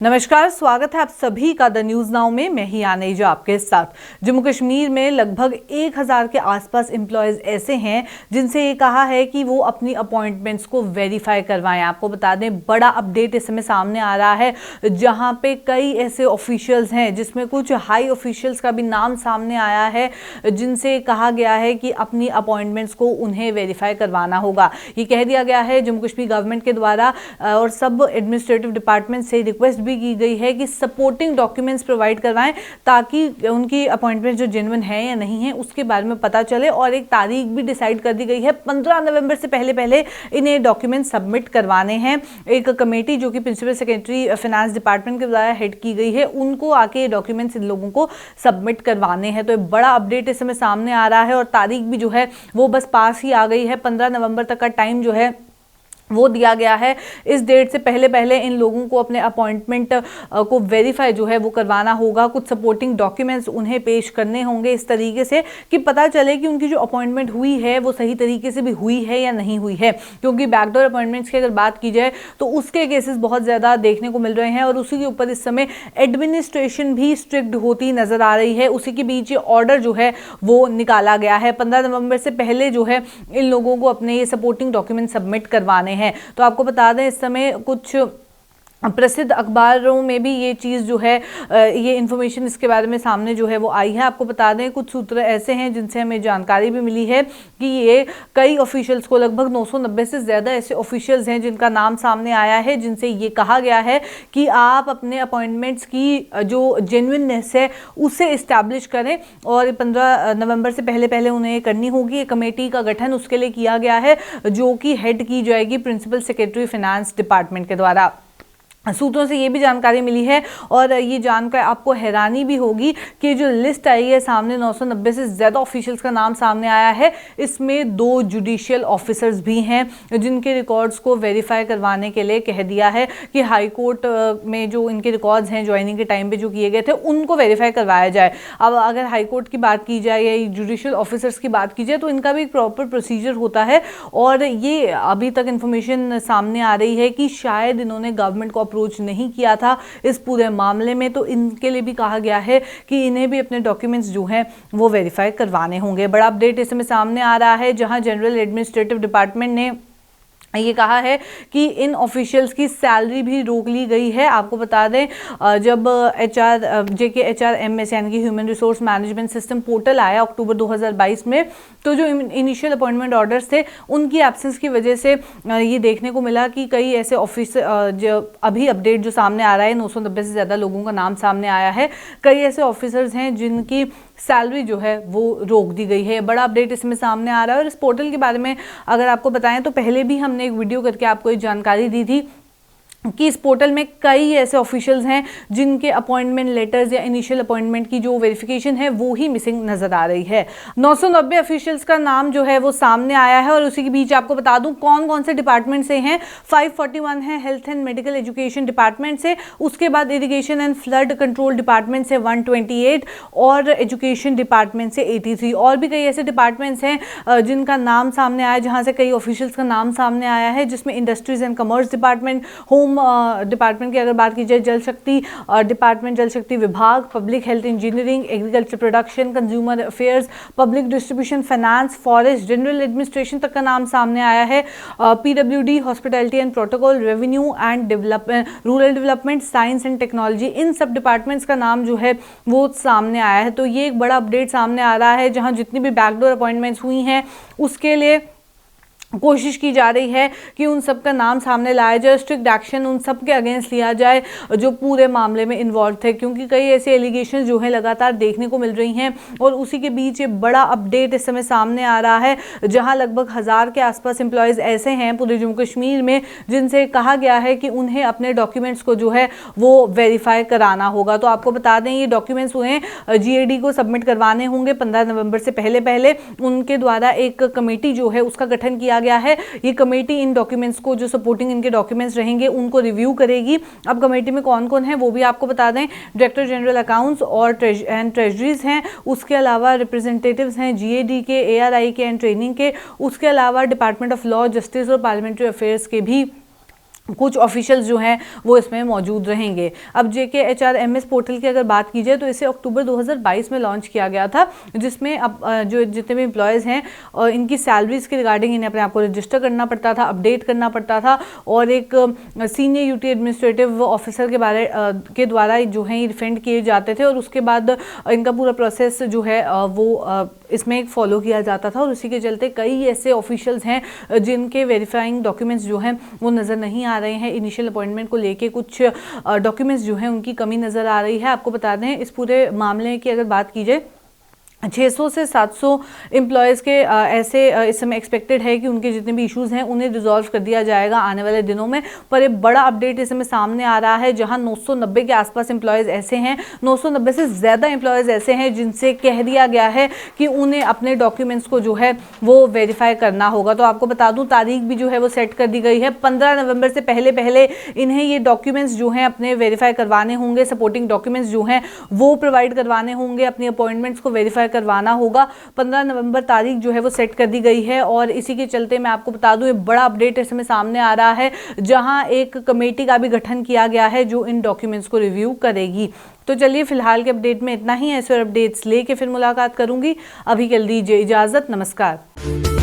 नमस्कार, स्वागत है आप सभी का द न्यूज नाउ में। मैं ही आनेजा आपके साथ। जम्मू कश्मीर में लगभग 1000 के आसपास एम्प्लॉयज ऐसे हैं जिनसे ये कहा है कि वो अपनी अपॉइंटमेंट्स को वेरीफाई करवाएं। आपको बता दें, बड़ा अपडेट इस समय सामने आ रहा है जहां पे कई ऐसे ऑफिशियल्स हैं जिसमें कुछ हाई ऑफिशियल्स का भी नाम सामने आया है जिनसे कहा गया है कि अपनी अपॉइंटमेंट्स को उन्हें वेरीफाई करवाना होगा। ये कह दिया गया है जम्मू कश्मीर गवर्नमेंट के द्वारा और सब एडमिनिस्ट्रेटिव डिपार्टमेंट से रिक्वेस्ट भी की गई है कि सपोर्टिंग डॉक्यूमेंट्स प्रोवाइड करवाएं ताकि उनकी अपॉइंटमेंट जो जेन्युइन है या नहीं है उसके बारे में पता चले। और एक तारीख भी डिसाइड कर दी गई है, 15 नवंबर से पहले पहले इन्हें डॉक्यूमेंट सबमिट करवाने हैं। एक कमेटी जो कि प्रिंसिपल सेक्रेटरी फाइनेंस डिपार्टमेंट के द्वारा हेड की गई है, उनको आके डॉक्यूमेंट्स इन लोगों को सबमिट करवाने हैं। तो एक बड़ा अपडेट इस समय सामने आ रहा है और तारीख भी जो है वो बस पास ही आ गई है। 15 नवंबर तक का टाइम जो है वो दिया गया है। इस डेट से पहले पहले इन लोगों को अपने अपॉइंटमेंट को वेरीफाई जो है वो करवाना होगा। कुछ सपोर्टिंग डॉक्यूमेंट्स उन्हें पेश करने होंगे इस तरीके से कि पता चले कि उनकी जो अपॉइंटमेंट हुई है वो सही तरीके से भी हुई है या नहीं हुई है। क्योंकि बैकडोर अपॉइंटमेंट्स की अगर बात की जाए तो उसके केसेस बहुत ज़्यादा देखने को मिल रहे हैं और उसी के ऊपर इस समय एडमिनिस्ट्रेशन भी स्ट्रिक्ट होती नजर आ रही है। उसी के बीच ये ऑर्डर जो है वो निकाला गया है। 15 नवंबर से पहले जो है इन लोगों को अपने ये सपोर्टिंग डॉक्यूमेंट सबमिट करवाने हैं। तो आपको बता दें, इस समय कुछ प्रसिद्ध अखबारों में भी ये चीज़ जो है ये इन्फॉर्मेशन इसके बारे में सामने जो है वो आई है। आपको बता दें, कुछ सूत्र ऐसे हैं जिनसे हमें जानकारी भी मिली है कि ये कई ऑफिशियल्स को, लगभग 990 से ज़्यादा ऐसे ऑफिशियल्स हैं जिनका नाम सामने आया है, जिनसे ये कहा गया है कि आप अपने अपॉइंटमेंट्स की जो जेन्युइननेस है उसे इस्टेब्लिश करें और 15 नवंबर से पहले पहले उन्हें करनी होगी। एक कमेटी का गठन उसके लिए किया गया है जो कि हेड की जाएगी प्रिंसिपल सेक्रेटरी फाइनेंस डिपार्टमेंट के द्वारा। सूत्रों से ये भी जानकारी मिली है और ये जानकर आपको हैरानी भी होगी कि जो लिस्ट आई है सामने, 990 से ज़्यादा ऑफिशियल्स का नाम सामने आया है, इसमें 2 जुडिशियल ऑफिसर्स भी हैं जिनके रिकॉर्ड्स को वेरीफाई करवाने के लिए कह दिया है कि हाई कोर्ट में जो इनके रिकॉर्ड्स हैं ज्वाइनिंग के टाइम पे जो किए गए थे उनको वेरीफाई करवाया जाए। अब अगर हाई कोर्ट की बात की जाए या जुडिशियल ऑफिसर्स की बात की जाए तो इनका भी एक प्रॉपर प्रोसीजर होता है और ये अभी तक इन्फॉर्मेशन सामने आ रही है कि शायद इन्होंने गवर्नमेंट को अप्रोच नहीं किया था इस पूरे मामले में। तो इनके लिए भी कहा गया है कि इन्हें भी अपने डॉक्यूमेंट्स जो हैं वो वेरीफाई करवाने होंगे। बड़ा अपडेट इस समय सामने आ रहा है जहां जनरल एडमिनिस्ट्रेटिव डिपार्टमेंट ने ये कहा है कि इन ऑफिशियल्स की सैलरी भी रोक ली गई है। आपको बता दें, जब JKHRMS यानी कि human resource management system portal आया अक्टूबर 2022 में, तो जो इनिशियल अपॉइंटमेंट ऑर्डर्स थे उनकी एब्सेंस की वजह से ये देखने को मिला कि कई ऐसे ऑफिस, जो अभी अपडेट जो सामने आ रहा है 990 से ज़्यादा लोगों का नाम सामने आया है, कई ऐसे ऑफिसर्स हैं जिनकी सैलरी जो है वो रोक दी गई है। बड़ा अपडेट इसमें सामने आ रहा है और इस पोर्टल के बारे में अगर आपको बताएं तो पहले भी हमने एक वीडियो करके आपको ये जानकारी दी थी कि इस पोर्टल में कई ऐसे ऑफिशियल्स हैं जिनके अपॉइंटमेंट लेटर्स या इनिशियल अपॉइंटमेंट की जो वेरिफिकेशन है वो ही मिसिंग नजर आ रही है। 990 ऑफिशियल्स का नाम जो है वो सामने आया है और उसी के बीच आपको बता दूं कौन कौन से डिपार्टमेंट से हैं। 541 है health and medical education department से, उसके बाद irrigation and flood control department से 128 और एजुकेशन डिपार्टमेंट से 83। और भी कई ऐसे डिपार्टमेंट्स हैं जिनका नाम सामने आया, जहाँ से कई ऑफिशियल्स का नाम सामने आया है, जिसमें industries and commerce department, home department की अगर बात की जाए, जल शक्ति डिपार्टमेंट, जल शक्ति विभाग, public health engineering, agriculture production, consumer affairs, public distribution, finance, forest, general administration तक का नाम सामने आया है। PWD, hospitality and protocol, revenue and development, rural development, science and technology, इन सब डिपार्टमेंट्स का नाम जो है वो सामने आया है। तो ये एक बड़ा अपडेट सामने आ रहा है जहां जितनी भी बैकडोर अपॉइंटमेंट्स हुई हैं उसके लिए कोशिश की जा रही है कि उन सब का नाम सामने लाया जाए, स्ट्रिक्ट एक्शन उन सब के अगेंस्ट लिया जाए जो पूरे मामले में इन्वॉल्व थे, क्योंकि कई ऐसे एलिगेशन जो है लगातार देखने को मिल रही हैं। और उसी के बीच ये बड़ा अपडेट इस समय सामने आ रहा है जहां लगभग 1000 के आसपास एम्प्लॉयज़ ऐसे हैं पूरे जम्मू कश्मीर में जिनसे कहा गया है कि उन्हें अपने डॉक्यूमेंट्स को जो है वो वेरीफाई कराना होगा। तो आपको बता दें, ये डॉक्यूमेंट्स उन्हें GAD को सबमिट करवाने होंगे 15 नवंबर से पहले पहले। उनके द्वारा एक कमेटी जो है उसका गठन किया गया है। ये कमेटी इन डॉक्यूमेंट्स को, जो सपोर्टिंग इनके डॉक्यूमेंट्स रहेंगे, उनको रिव्यू करेगी। अब कमेटी में कौन कौन है वो भी आपको बता दें। डायरेक्टर जनरल अकाउंट्स और ट्रेजरीज हैं, उसके अलावा रिप्रेजेंटेटिव्स हैं GAD के, ARI के एंड ट्रेनिंग के, उसके अलावा डिपार्टमेंट ऑफ लॉ, जस्टिस और पार्लियामेंट्री अफेयर्स के भी कुछ ऑफिशियल्स जो हैं वो इसमें मौजूद रहेंगे। अब JKHRMS पोर्टल की अगर बात की जाए तो इसे अक्टूबर 2022 में लॉन्च किया गया था, जिसमें अब जो जितने भी एम्प्लॉयज़ हैं इनकी सैलरीज के रिगार्डिंग इन्हें अपने आप को रजिस्टर करना पड़ता था, अपडेट करना पड़ता था, और एक सीनियर यूटी एडमिनिस्ट्रेटिव ऑफिसर के द्वारा जो है रिफंड किए जाते थे, और उसके बाद इनका पूरा प्रोसेस जो है वो इसमें फॉलो किया जाता था। और उसी के चलते कई ऐसे ऑफिशियल्स हैं जिनके वेरीफाइंग डॉक्यूमेंट्स जो हैं वो नज़र नहीं आ रहे हैं। इनिशियल अपॉइंटमेंट को लेके कुछ डॉक्यूमेंट्स जो हैं उनकी कमी नज़र आ रही है। आपको बता दें इस पूरे मामले की अगर बात की जाए 600 से 700 एम्प्लॉयज़ के ऐसे इस समय एक्सपेक्टेड है कि उनके जितने भी इश्यूज़ हैं उन्हें रिजॉल्व कर दिया जाएगा आने वाले दिनों में। पर एक बड़ा अपडेट इस समय सामने आ रहा है, जहां 990 के आसपास एम्प्लॉयज़ ऐसे हैं, 990 से ज़्यादा एम्प्लॉयज़ ऐसे हैं जिनसे कह दिया गया है कि उन्हें अपने डॉक्यूमेंट्स को जो है वो वेरीफाई करना होगा। तो आपको बता दूँ तारीख भी जो है वो सेट कर दी गई है, 15 नवंबर से पहले इन्हें ये डॉक्यूमेंट्स जो हैं अपने वेरीफाई करवाने होंगे, सपोर्टिंग डॉक्यूमेंट्स जो हैं वो प्रोवाइड करवाने होंगे, अपनी अपॉइंटमेंट्स को वेरीफाई करवाना होगा। 15 नवंबर तारीख जो है वो सेट कर दी गई है, और इसी के चलते मैं आपको बता दूं एक बड़ा अपडेट इस समय सामने आ रहा है, जहां एक कमेटी का भी गठन किया गया है जो इन डॉक्यूमेंट्स को रिव्यू करेगी। तो चलिए फिलहाल के अपडेट में इतना ही है। ऐसे और अपडेट्स लेके फिर मुलाकात करूंगी। अभी के लिए दीजिए इजाजत, नमस्कार।